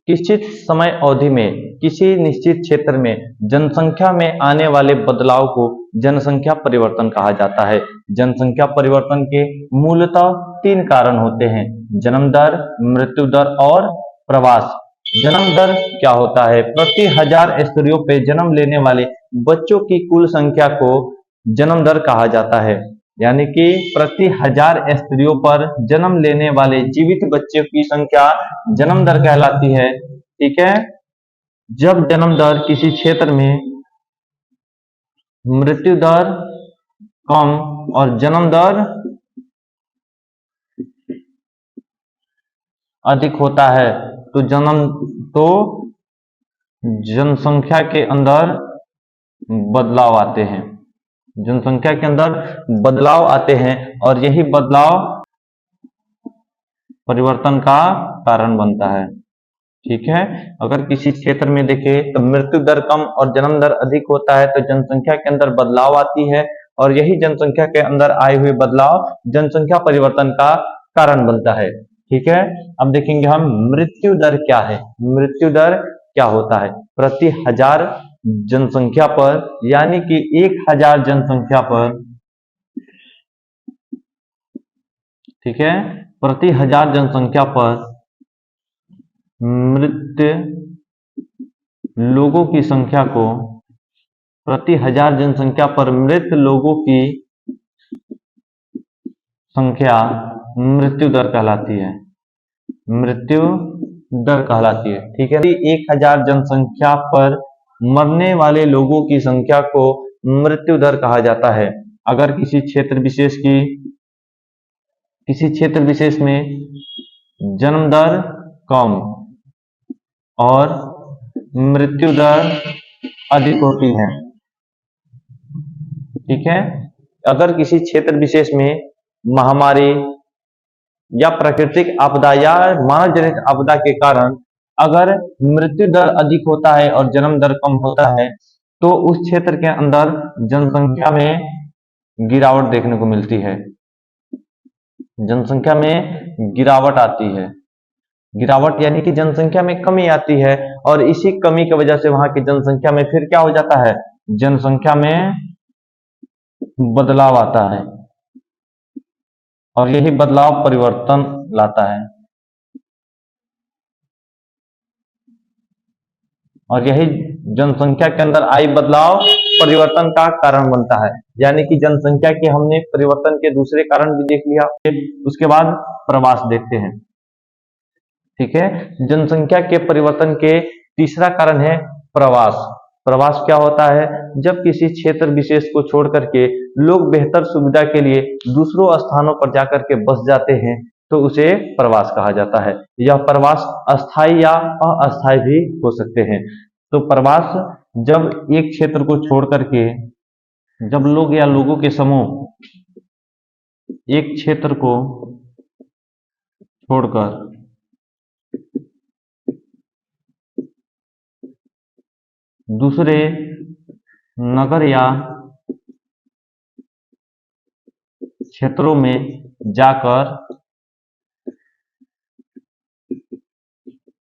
किसी समय अवधि में किसी निश्चित क्षेत्र में जनसंख्या में आने वाले बदलाव को जनसंख्या परिवर्तन कहा जाता है। जनसंख्या परिवर्तन के मूलतः 3 कारण होते हैं: जन्म दर, मृत्यु दर और प्रवास। जन्म दर क्या होता है? प्रति 1000 स्त्रियों पे जन्म लेने वाले बच्चों की कुल संख्या को जन्म दर कहा जाता है। यानी कि प्रति 1000 स्त्रियों पर जन्म लेने वाले जीवित बच्चों की संख्या जन्म दर कहलाती है। ठीक है। जब जन्म दर किसी क्षेत्र में मृत्यु दर कम और जन्म दर अधिक होता है तो जनसंख्या के अंदर बदलाव आते हैं। जनसंख्या के अंदर बदलाव आते हैं और यही बदलाव परिवर्तन का कारण बनता है। ठीक है। अगर किसी क्षेत्र में देखें तो मृत्यु दर कम और जन्म दर अधिक होता है तो जनसंख्या के अंदर बदलाव आती है और यही जनसंख्या के अंदर आए हुए बदलाव जनसंख्या परिवर्तन का कारण बनता है। ठीक है। अब देखेंगे हम मृत्यु दर क्या है। मृत्यु दर क्या होता है? प्रति 1000 जनसंख्या पर, यानी कि 1000 जनसंख्या पर, ठीक है, प्रति 1000 जनसंख्या पर मृत लोगों की संख्या को, प्रति 1000 जनसंख्या पर मृत लोगों की संख्या मृत्यु दर कहलाती है। मृत्यु दर कहलाती है। ठीक है। 1000 जनसंख्या पर मरने वाले लोगों की संख्या को मृत्यु दर कहा जाता है। अगर किसी क्षेत्र विशेष में जन्म दर कम और मृत्यु दर अधिक होती है, ठीक है, अगर किसी क्षेत्र विशेष में महामारी या प्राकृतिक आपदा या मानव जनित आपदा के कारण अगर मृत्यु दर अधिक होता है और जन्म दर कम होता है तो उस क्षेत्र के अंदर जनसंख्या में गिरावट देखने को मिलती है। जनसंख्या में गिरावट आती है। गिरावट यानी कि जनसंख्या में कमी आती है और इसी कमी की वजह से वहां की जनसंख्या में फिर क्या हो जाता है? जनसंख्या में बदलाव आता है और यही बदलाव परिवर्तन लाता है और यही जनसंख्या के अंदर आई बदलाव परिवर्तन का कारण बनता है। यानी कि जनसंख्या के हमने परिवर्तन के दूसरे कारण भी देख लिया। उसके बाद प्रवास देखते हैं। ठीक है। जनसंख्या के परिवर्तन के तीसरा कारण है प्रवास। प्रवास क्या होता है? जब किसी क्षेत्र विशेष को छोड़ करके लोग बेहतर सुविधा के लिए दूसरों स्थानों पर जाकर के बस जाते हैं तो उसे प्रवास कहा जाता है। यह प्रवास अस्थायी या अस्थायी भी हो सकते हैं। तो प्रवास जब एक क्षेत्र को छोड़ करके, जब लोग या लोगों के समूह एक क्षेत्र को छोड़कर दूसरे नगर या क्षेत्रों में जाकर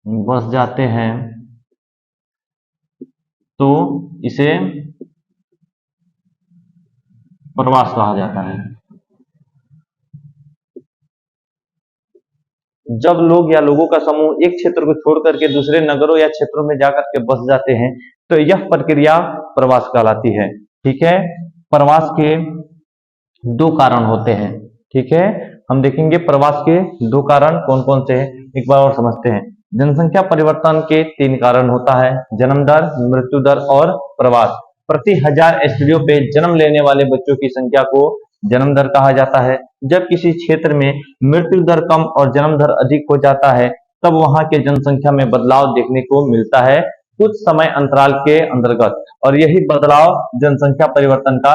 बस जाते हैं तो इसे प्रवास कहा जाता है। जब लोग या लोगों का समूह एक क्षेत्र को छोड़ करके दूसरे नगरों या क्षेत्रों में जाकर के बस जाते हैं तो यह प्रक्रिया प्रवास कहलाती है। ठीक है। प्रवास के 2 कारण होते हैं। ठीक है। हम देखेंगे प्रवास के 2 कारण कौन कौन से हैं, एक बार और समझते हैं। जनसंख्या परिवर्तन के 3 कारण होता है: जन्म दर, मृत्यु दर और प्रवास। प्रति 1000 स्त्रियों पे जन्म लेने वाले बच्चों की संख्या को जन्म दर कहा जाता है। जब किसी क्षेत्र में मृत्यु दर कम और जन्म दर अधिक हो जाता है तब वहां के जनसंख्या में बदलाव देखने को मिलता है कुछ समय अंतराल के अंतर्गत और यही बदलाव जनसंख्या परिवर्तन का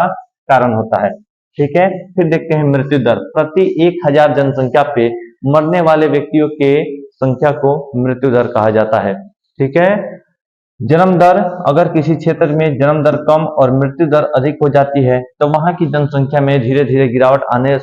कारण होता है। ठीक है। फिर देखते हैं मृत्यु दर। प्रति 1000 जनसंख्या पे मरने वाले व्यक्तियों के संख्या को मृत्यु दर कहा जाता है। ठीक है। जन्म दर, अगर किसी क्षेत्र में जन्म दर कम और मृत्यु दर अधिक हो जाती है तो वहां की जनसंख्या में धीरे धीरे गिरावट आने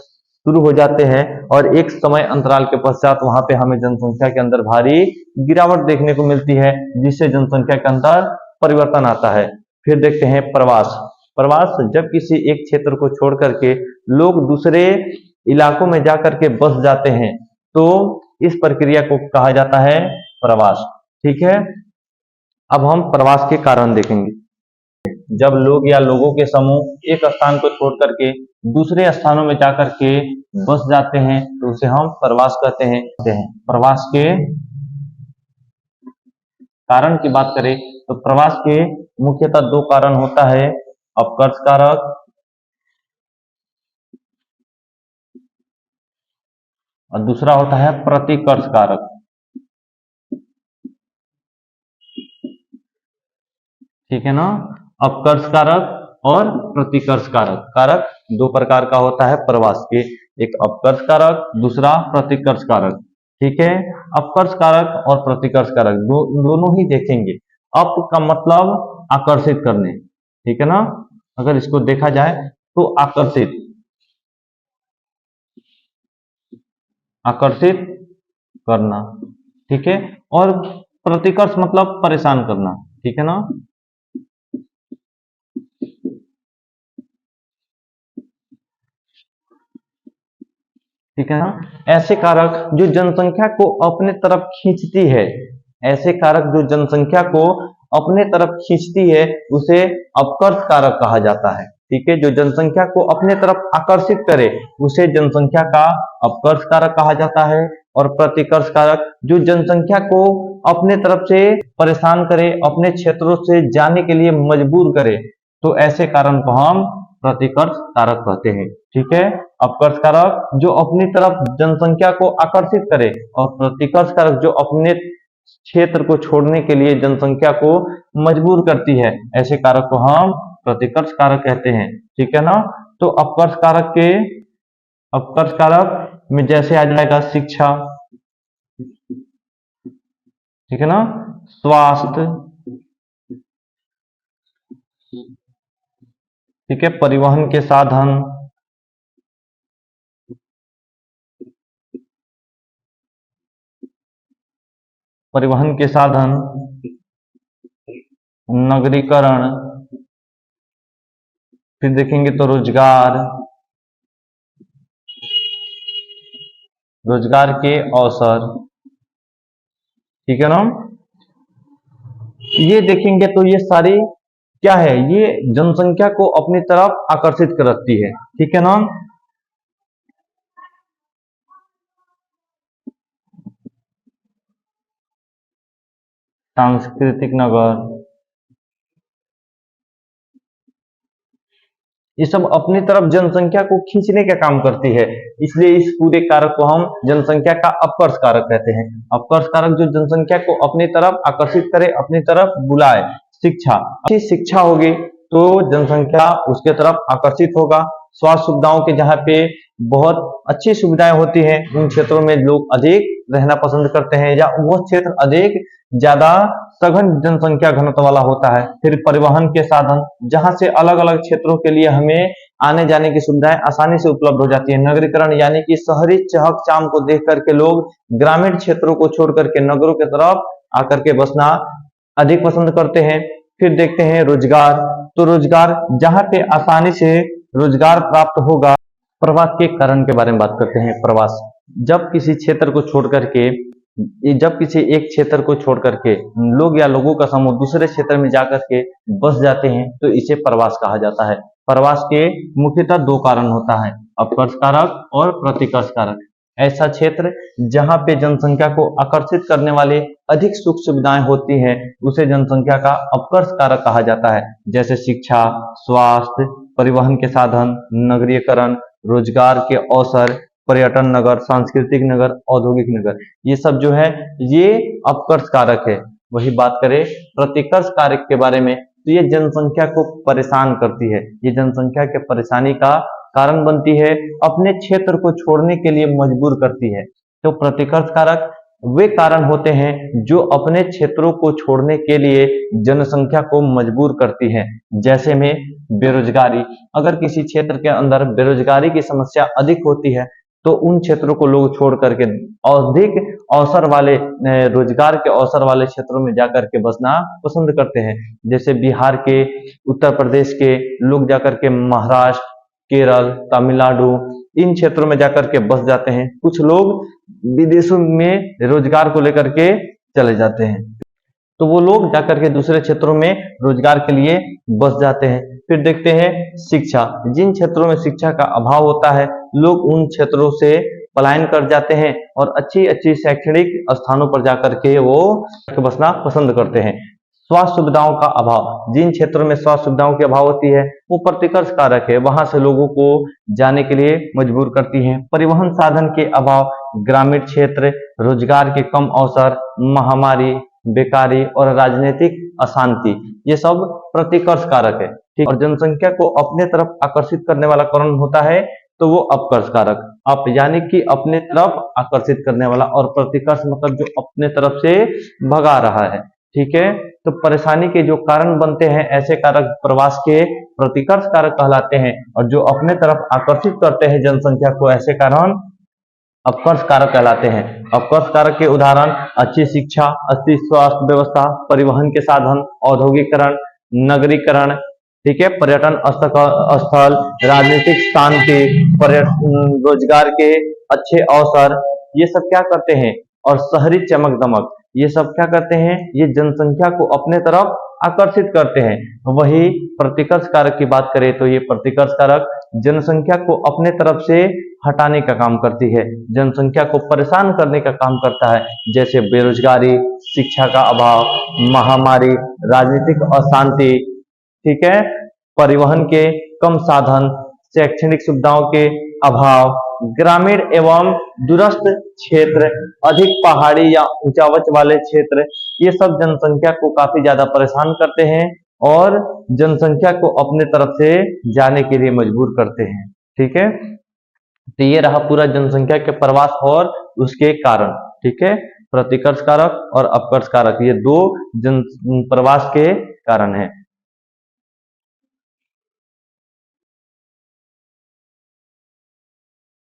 शुरू हो जाते हैं और एक समय अंतराल के पश्चात वहां पे हमें जनसंख्या के अंदर भारी गिरावट देखने को मिलती है, जिससे जनसंख्या के अंदर परिवर्तन आता है। फिर देखते हैं प्रवास। प्रवास जब किसी एक क्षेत्र को छोड़ करके लोग दूसरे इलाकों में जाकर के बस जाते हैं तो इस प्रक्रिया को कहा जाता है प्रवास। ठीक है, अब हम प्रवास के कारण देखेंगे। जब लोग या लोगों के समूह एक स्थान को छोड़ करके दूसरे स्थानों में जाकर के बस जाते हैं तो उसे हम प्रवास कहते हैं। प्रवास के कारण की बात करें तो प्रवास के मुख्यतः दो कारण होता है, अपकर्ष कारक और दूसरा होता है प्रतिकर्ष कारक। ठीक है ना, अपकर्ष कारक और प्रतिकर्ष कारक। कारक दो प्रकार का होता है प्रवास के, एक अपकर्ष कारक, दूसरा प्रतिकर्ष कारक। ठीक है, अपकर्ष कारक और प्रतिकर्ष कारक दोनों ही देखेंगे। अप का मतलब आकर्षित करने, ठीक है ना, अगर इसको देखा जाए तो आकर्षित, आकर्षित करना। ठीक है, और प्रतिकर्ष मतलब परेशान करना। ठीक है ना, ठीक है ना, ऐसे कारक जो जनसंख्या को अपने तरफ खींचती है, ऐसे कारक जो जनसंख्या को अपने तरफ खींचती है उसे अपकर्ष कारक कहा जाता है। ठीक है, जो जनसंख्या को अपने तरफ आकर्षित करे उसे जनसंख्या का अपकर्ष कारक कहा जाता है। और प्रतिकर्ष कारक जो जनसंख्या को अपने तरफ से परेशान करे, अपने क्षेत्रों से जाने के लिए मजबूर करे, तो ऐसे कारण को हम प्रतिकर्ष कारक कहते हैं। ठीक है, अपकर्ष कारक जो अपनी तरफ जनसंख्या को आकर्षित करे और प्रतिकर्ष कारक जो अपने क्षेत्र को छोड़ने के लिए जनसंख्या को मजबूर करती है, ऐसे कारक को हम प्रतिकर्ष कारक कहते हैं। ठीक है ना, तो अपकर्ष कारक के, अपकर्ष कारक में जैसे आ जाएगा शिक्षा, ठीक है ना, स्वास्थ्य, ठीक है, परिवहन के साधन, परिवहन के साधन, नगरीकरण, फिर देखेंगे तो रोजगार, रोजगार के अवसर। ठीक है ना, ये देखेंगे तो ये सारी क्या है, ये जनसंख्या को अपनी तरफ आकर्षित करती है। ठीक है ना, सांस्कृतिक नगर, ये सब अपनी तरफ जनसंख्या को खींचने का काम करती है, इसलिए इस पूरे कारक को हम जनसंख्या का अपकर्ष कारक कहते हैं। अपकर्ष कारक जो जनसंख्या को अपनी तरफ आकर्षित करे, अपनी तरफ बुलाए। शिक्षा, अच्छी शिक्षा होगी तो जनसंख्या उसके तरफ आकर्षित होगा। स्वास्थ्य सुविधाओं के जहाँ पे बहुत अच्छी सुविधाएं होती हैं उन क्षेत्रों में लोग अधिक रहना पसंद करते हैं, या वह क्षेत्र अधिक ज्यादा सघन जनसंख्या घनत्व वाला होता है। फिर परिवहन के साधन, जहां से अलग अलग क्षेत्रों के लिए हमें आने जाने की सुविधाएं आसानी से उपलब्ध हो जाती है। नगरीकरण यानी कि शहरी चहक चाम को देख करके लोग ग्रामीण क्षेत्रों को छोड़ करके नगरों की तरफ आकर के बसना अधिक पसंद करते हैं। फिर देखते हैं रोजगार, तो रोजगार जहां पे आसानी से रोजगार प्राप्त होगा। प्रवास के कारण के बारे में बात करते हैं। प्रवास जब किसी क्षेत्र को छोड़ करके, जब किसी एक क्षेत्र को छोड़ करके लोग या लोगों का समूह दूसरे क्षेत्र में जाकर के बस जाते हैं तो इसे प्रवास कहा जाता है। प्रवास के मुख्यतः दो कारण होता है, अपकर्ष कारक और प्रतिकर्ष कारक। ऐसा क्षेत्र जहां पे जनसंख्या को आकर्षित करने वाले अधिक सुख सुविधाएं होती हैं उसे जनसंख्या का अपकर्ष कारक कहा जाता है, जैसे शिक्षा, स्वास्थ्य, परिवहन के साधन, नगरीकरण, रोजगार के अवसर, पर्यटन नगर, सांस्कृतिक नगर, औद्योगिक नगर। ये सब जो है ये अपकर्ष कारक है। वही बात करें प्रतिकर्ष कारक के बारे में तो ये जनसंख्या को परेशान करती है, ये जनसंख्या के परेशानी का कारण बनती है, अपने क्षेत्र को छोड़ने के लिए मजबूर करती है। तो प्रतिकर्ष कारक वे कारण होते हैं जो अपने क्षेत्रों को छोड़ने के लिए जनसंख्या को मजबूर करती है। जैसे में बेरोजगारी, अगर किसी क्षेत्र के अंदर बेरोजगारी की समस्या अधिक होती है तो उन क्षेत्रों को लोग छोड़ करके अधिक अवसर वाले रोजगार के अवसर वाले क्षेत्रों में जाकर के बसना पसंद करते हैं। जैसे बिहार के, उत्तर प्रदेश के लोग जाकर के महाराष्ट्र, केरल, तमिलनाडु इन क्षेत्रों में जाकर के बस जाते हैं। कुछ लोग विदेशों में रोजगार को लेकर के चले जाते हैं, तो वो लोग जाकर के दूसरे क्षेत्रों में रोजगार के लिए बस जाते हैं। फिर देखते हैं शिक्षा, जिन क्षेत्रों में शिक्षा का अभाव होता है लोग उन क्षेत्रों से पलायन कर जाते हैं और अच्छी अच्छी शैक्षणिक स्थानों पर जाकर के वो बसना पसंद करते हैं। स्वास्थ्य सुविधाओं का अभाव, जिन क्षेत्रों में स्वास्थ्य सुविधाओं की अभाव होती है वो प्रतिकर्ष कारक है, वहां से लोगों को जाने के लिए मजबूर करती है। परिवहन साधन के अभाव, ग्रामीण क्षेत्र, रोजगार के कम अवसर, महामारी, बेकारी और राजनीतिक अशांति, ये सब प्रतिकर्ष कारक है। ठीक, और जनसंख्या को अपने तरफ आकर्षित करने वाला कारण होता है तो वो अपकर्ष कारक, अप यानी कि अपने तरफ आकर्षित करने वाला, और प्रतिकर्ष मतलब जो अपने तरफ से भगा रहा है। ठीक है, तो परेशानी के जो कारण बनते हैं ऐसे कारक प्रवास के प्रतिकर्ष कारक कहलाते हैं, और जो अपने तरफ आकर्षित करते हैं जनसंख्या को ऐसे कारण अपकर्ष कारक कहलाते हैं। अपकर्ष कारक के उदाहरण अच्छी शिक्षा, अच्छी स्वास्थ्य व्यवस्था, परिवहन के साधन, औद्योगिकरण, नगरीकरण, ठीक है, पर्यटन स्थल, राजनीतिक शांति, पर्यटन, रोजगार के अच्छे अवसर, ये सब क्या करते हैं, और शहरी चमक दमक, ये सब क्या करते हैं, ये जनसंख्या को अपने तरफ आकर्षित करते हैं। वही प्रतिकर्ष कारक की बात करें तो ये प्रतिकर्ष कारक जनसंख्या को अपने तरफ से हटाने का काम करती है, जनसंख्या को परेशान करने का काम करता है। जैसे बेरोजगारी, शिक्षा का अभाव, महामारी, राजनीतिक अशांति, ठीक है, परिवहन के कम साधन, शैक्षणिक सुविधाओं के अभाव, ग्रामीण एवं दूरस्थ क्षेत्र, अधिक पहाड़ी या ऊंचावच वाले क्षेत्र, ये सब जनसंख्या को काफी ज्यादा परेशान करते हैं और जनसंख्या को अपने तरफ से जाने के लिए मजबूर करते हैं। ठीक है, तो ये रहा पूरा जनसंख्या के प्रवास और उसके कारण। ठीक है, प्रतिकर्ष कारक और अपकर्ष कारक, ये दो प्रवास के कारण है।